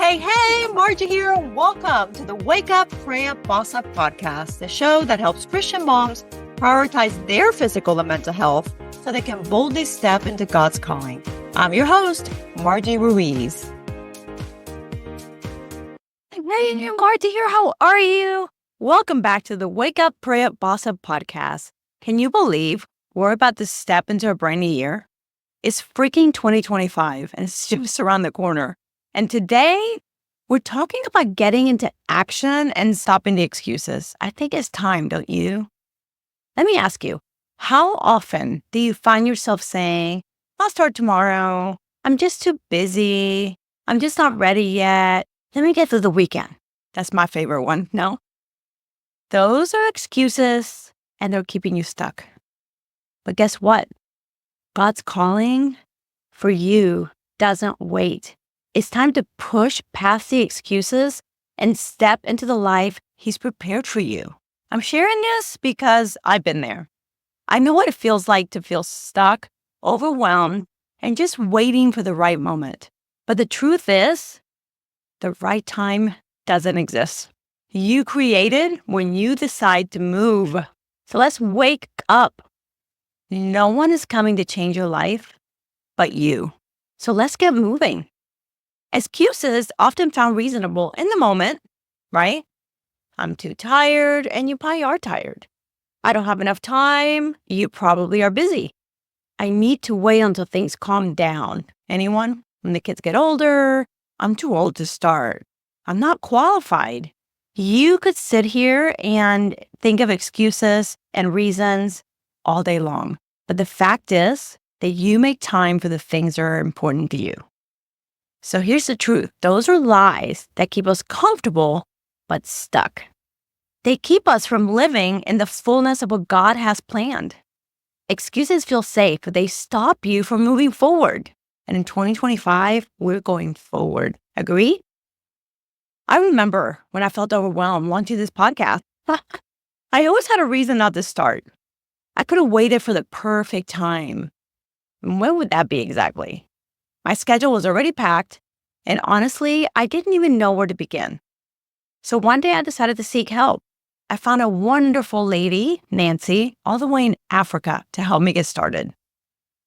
Hey, Margie here. Welcome to the Wake Up, Pray Up, Boss Up podcast, the show that helps Christian moms prioritize their physical and mental health so they can boldly step into God's calling. I'm your host, Margie Ruiz. Hey, Margie here. How are you? Welcome back to the Wake Up, Pray Up, Boss Up podcast. Can you believe we're about to step into a brand new year? It's freaking 2025 and it's just around the corner. And today, we're talking about getting into action and stopping the excuses. I think it's time, don't you? Let me ask you, how often do you find yourself saying, I'll start tomorrow, I'm just too busy, I'm just not ready yet, let me get through the weekend. That's my favorite one, no? Those are excuses and they're keeping you stuck. But guess what? God's calling for you doesn't wait. It's time to push past the excuses and step into the life He's prepared for you. I'm sharing this because I've been there. I know what it feels like to feel stuck, overwhelmed, and just waiting for the right moment. But the truth is, the right time doesn't exist. You created when you decide to move. So let's wake up. No one is coming to change your life but you. So let's get moving. Excuses often found reasonable in the moment, right? I'm too tired, and you probably are tired. I don't have enough time, you probably are busy. I need to wait until things calm down. Anyone? When the kids get older, I'm too old to start. I'm not qualified. You could sit here and think of excuses and reasons all day long. But the fact is that you make time for the things that are important to you. So here's the truth. Those are lies that keep us comfortable, but stuck. They keep us from living in the fullness of what God has planned. Excuses feel safe, but they stop you from moving forward. And in 2025, we're going forward. Agree? I remember when I felt overwhelmed launching this podcast. I always had a reason not to start. I could have waited for the perfect time. And when would that be exactly? My schedule was already packed, and honestly, I didn't even know where to begin. So one day I decided to seek help. I found a wonderful lady, Nancy, all the way in Africa to help me get started.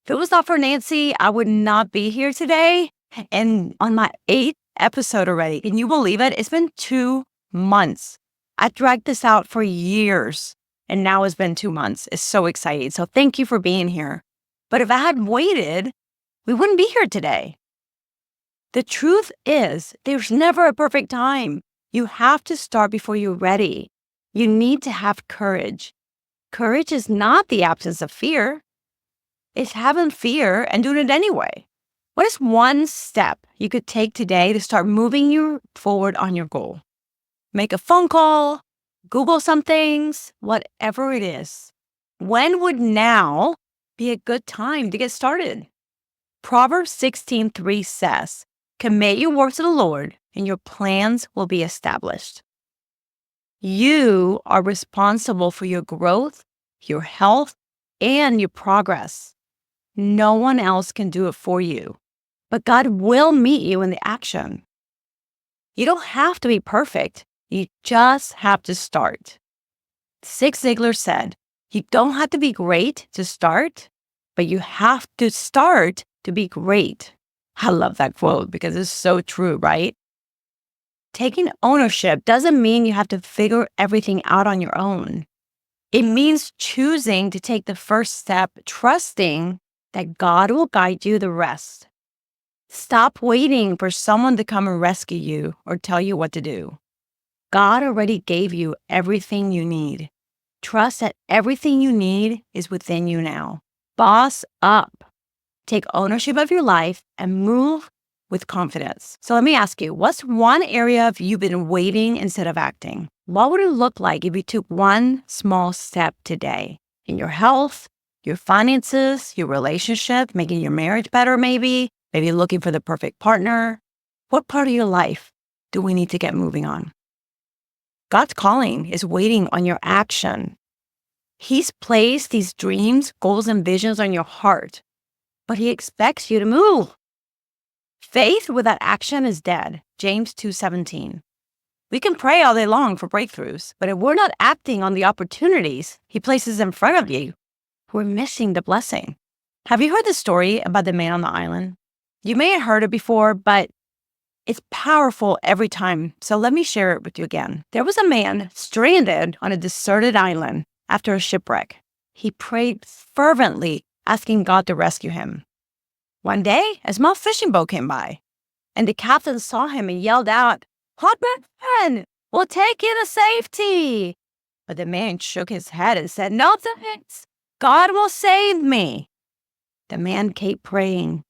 If it was not for Nancy, I would not be here today. And on my 8th episode already, can you believe it? It's been 2 months. I dragged this out for years, and now it's been 2 months. It's so exciting. So thank you for being here. But if I had waited, we wouldn't be here today. The truth is, there's never a perfect time. You have to start before you're ready. You need to have courage. Courage is not the absence of fear. It's having fear and doing it anyway. What is one step you could take today to start moving you forward on your goal? Make a phone call, Google some things, whatever it is. When would now be a good time to get started? Proverbs 16:3 says, commit your work to the Lord, and your plans will be established. You are responsible for your growth, your health, and your progress. No one else can do it for you, but God will meet you in the action. You don't have to be perfect. You just have to start. Zig Ziglar said, you don't have to be great to start, but you have to start to be great. I love that quote because it's so true, right? Taking ownership doesn't mean you have to figure everything out on your own. It means choosing to take the first step, trusting that God will guide you the rest. Stop waiting for someone to come and rescue you or tell you what to do. God already gave you everything you need. Trust that everything you need is within you now. Boss up. Take ownership of your life and move with confidence. So let me ask you, what's one area you've been waiting instead of acting? What would it look like if you took one small step today in your health, your finances, your relationship, making your marriage better maybe looking for the perfect partner? What part of your life do we need to get moving on? God's calling is waiting on your action. He's placed these dreams, goals, and visions on your heart, but He expects you to move. Faith without action is dead. James 2:17. We can pray all day long for breakthroughs, but if we're not acting on the opportunities he places in front of you, we're missing the blessing. Have you heard the story about the man on the island? You may have heard it before, but it's powerful every time, so let me share it with you again. There was a man stranded on a deserted island after a shipwreck. He prayed fervently, asking God to rescue him. One day, a small fishing boat came by, and the captain saw him and yelled out, "Hotman, we'll take you to safety." But the man shook his head and said, "No thanks, God will save me." The man kept praying.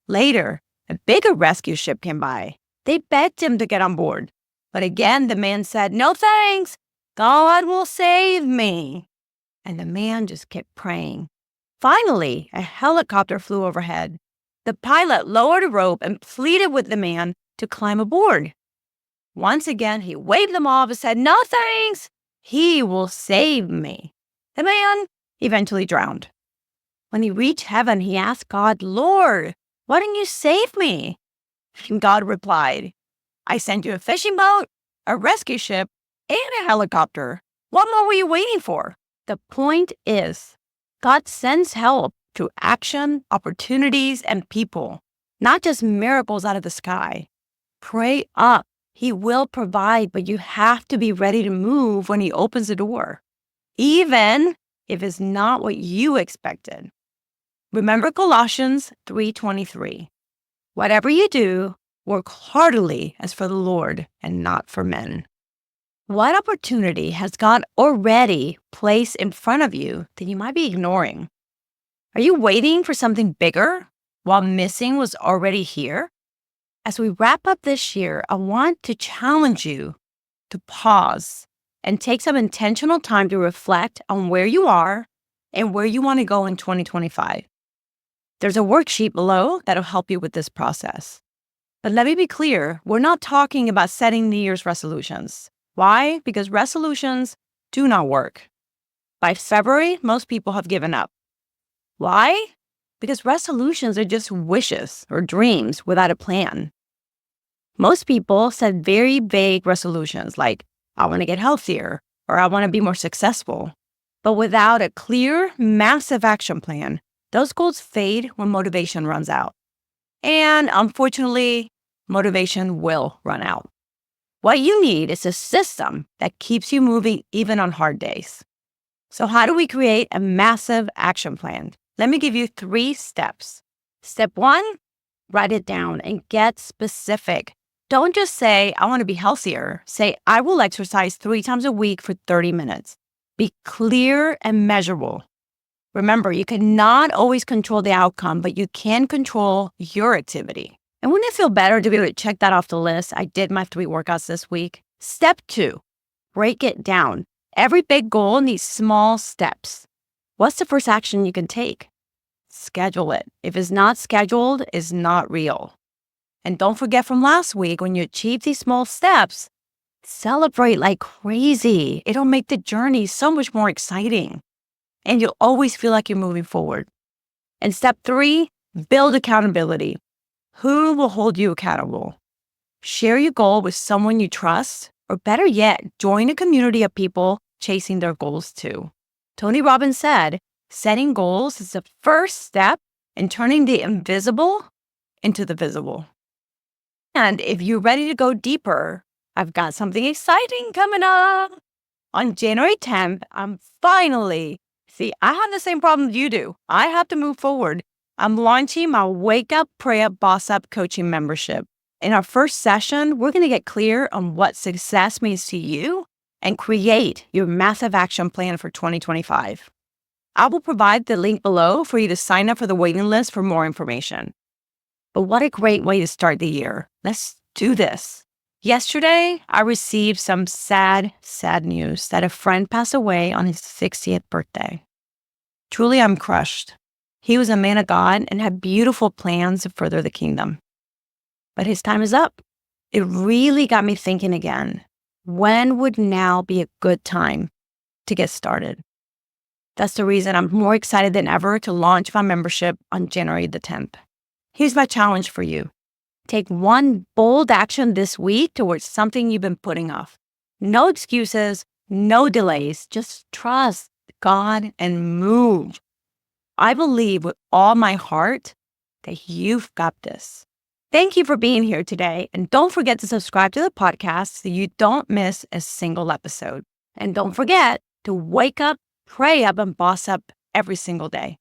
Later, a bigger rescue ship came by. They begged him to get on board. But again, the man said, "No thanks, God will save me." And the man just kept praying. Finally, a helicopter flew overhead. The pilot lowered a rope and pleaded with the man to climb aboard. Once again, he waved them off and said, "No thanks, he will save me." The man eventually drowned. When he reached heaven, he asked God, "Lord, why didn't you save me?" And God replied, "I sent you a fishing boat, a rescue ship, and a helicopter. What more were you waiting for?" The point is, God sends help through action, opportunities, and people, not just miracles out of the sky. Pray up. He will provide, but you have to be ready to move when he opens the door, even if it's not what you expected. Remember Colossians 3:23. Whatever you do, work heartily as for the Lord and not for men. What opportunity has God already placed in front of you that you might be ignoring? Are you waiting for something bigger while missing what's already here? As we wrap up this year, I want to challenge you to pause and take some intentional time to reflect on where you are and where you want to go in 2025. There's a worksheet below that'll help you with this process. But let me be clear, we're not talking about setting New Year's resolutions. Why? Because resolutions do not work. By February, most people have given up. Why? Because resolutions are just wishes or dreams without a plan. Most people set very vague resolutions like, "I want to get healthier," or "I want to be more successful." But without a clear, massive action plan, those goals fade when motivation runs out. And unfortunately, motivation will run out. What you need is a system that keeps you moving even on hard days. So how do we create a massive action plan? Let me give you 3 steps. Step 1, write it down and get specific. Don't just say, "I want to be healthier." Say, "I will exercise 3 times a week for 30 minutes. Be clear and measurable. Remember, you cannot always control the outcome, but you can control your activity. And wouldn't it feel better to be able to check that off the list? I did my 3 workouts this week. Step 2, break it down. Every big goal needs small steps. What's the first action you can take? Schedule it. If it's not scheduled, it's not real. And don't forget from last week, when you achieve these small steps, celebrate like crazy. It'll make the journey so much more exciting. And you'll always feel like you're moving forward. And step 3, build accountability. Who will hold you accountable? Share your goal with someone you trust, or better yet, join a community of people chasing their goals too. Tony Robbins said, setting goals is the first step in turning the invisible into the visible. And if you're ready to go deeper, I've got something exciting coming up. On January 10th, I have the same problem you do. I have to move forward. I'm launching my Wake Up, Pray Up, Boss Up coaching membership. In our first session, we're going to get clear on what success means to you and create your massive action plan for 2025. I will provide the link below for you to sign up for the waiting list for more information. But what a great way to start the year. Let's do this. Yesterday, I received some sad news that a friend passed away on his 60th birthday. Truly, I'm crushed. He was a man of God and had beautiful plans to further the kingdom. But his time is up. It really got me thinking again. When would now be a good time to get started? That's the reason I'm more excited than ever to launch my membership on January the 10th. Here's my challenge for you. Take one bold action this week towards something you've been putting off. No excuses, no delays. Just trust God and move. I believe with all my heart that you've got this. Thank you for being here today. And don't forget to subscribe to the podcast so you don't miss a single episode. And don't forget to wake up, pray up, and boss up every single day.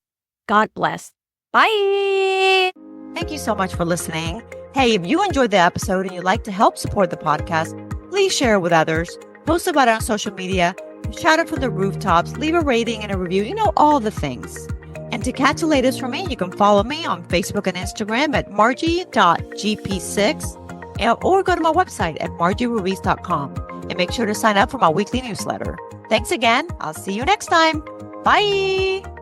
God bless. Bye. Thank you so much for listening. Hey, if you enjoyed the episode and you'd like to help support the podcast, please share it with others, post about it on social media, shout it from the rooftops, leave a rating and a review, all the things. And to catch the latest from me, you can follow me on Facebook and Instagram at margie.gp6 or go to my website at margieruiz.com and make sure to sign up for my weekly newsletter. Thanks again. I'll see you next time. Bye.